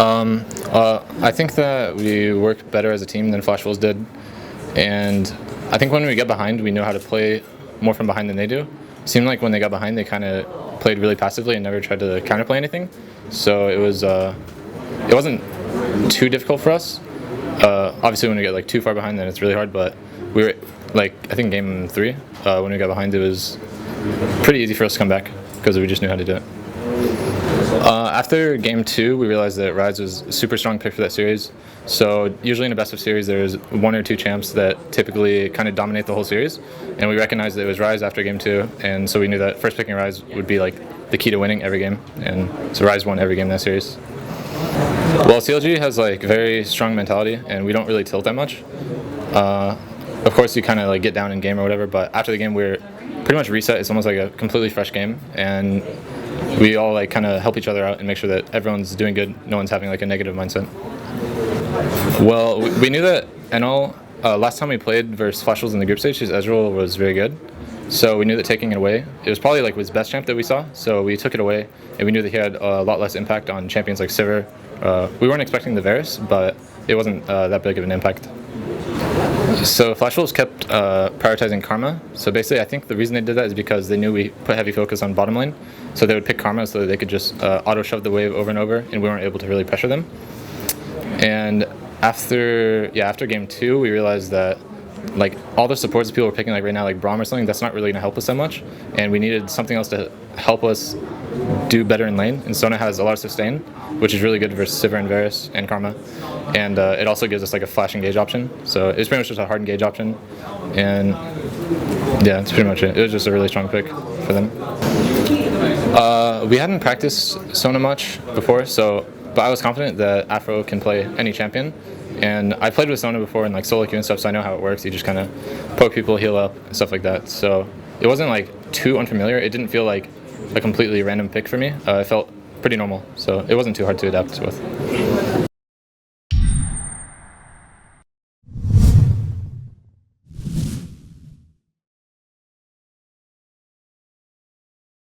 I think that we work better as a team than Flash Wolves did, and I think when we get behind, we know how to play more from behind than they do. It seemed like when they got behind, they kind of played really passively and never tried to counterplay anything. So it wasn't too difficult for us. Obviously, when we get like too far behind, then it's really hard. But we were like, I think game 3, when we got behind, it was pretty easy for us to come back because we just knew how to do it. After game 2, we realized that Rise was a super strong pick for that series. So usually in a best of series, there's 1 or 2 champs that typically kind of dominate the whole series. And we recognized that it was Rise after game 2. And so we knew that first picking Rise would be like the key to winning every game. And so Rise won every game in that series. Well, CLG has like very strong mentality, and we don't really tilt that much. Of course, you kind of like get down in game or whatever, but after the game, we're pretty much reset. It's almost like a completely fresh game, and we all like kind of help each other out and make sure that everyone's doing good. No one's having like a negative mindset. Well, we knew that NL, last time we played versus Flash Wolves in the group stage, his Ezreal was very good. So we knew that taking it away, it was probably like his best champ that we saw. So we took it away, and we knew that he had a lot less impact on champions like Sivir. We weren't expecting the Varus, but it wasn't that big of an impact. So Flash Wolves kept prioritizing Karma. So basically, I think the reason they did that is because they knew we put heavy focus on bottom lane. So they would pick Karma so that they could just auto-shove the wave over and over, and we weren't able to really pressure them. And after game 2, we realized that like all the supports that people were picking like right now, like Braum or something, that's not really going to help us that much. And we needed something else to help us do better in lane. And Sona has a lot of sustain, which is really good versus Sivir and Varus and Karma. And it also gives us like a flash engage option. So it's pretty much just a hard engage option. And yeah, that's pretty much it. It was just a really strong pick for them. We hadn't practiced Sona much before, but I was confident that Afro can play any champion. And I played with Sona before in like solo queue and stuff, so I know how it works. You just kind of poke people, heal up, and stuff like that. So it wasn't like too unfamiliar. It didn't feel like a completely random pick for me. It felt pretty normal, so it wasn't too hard to adapt with.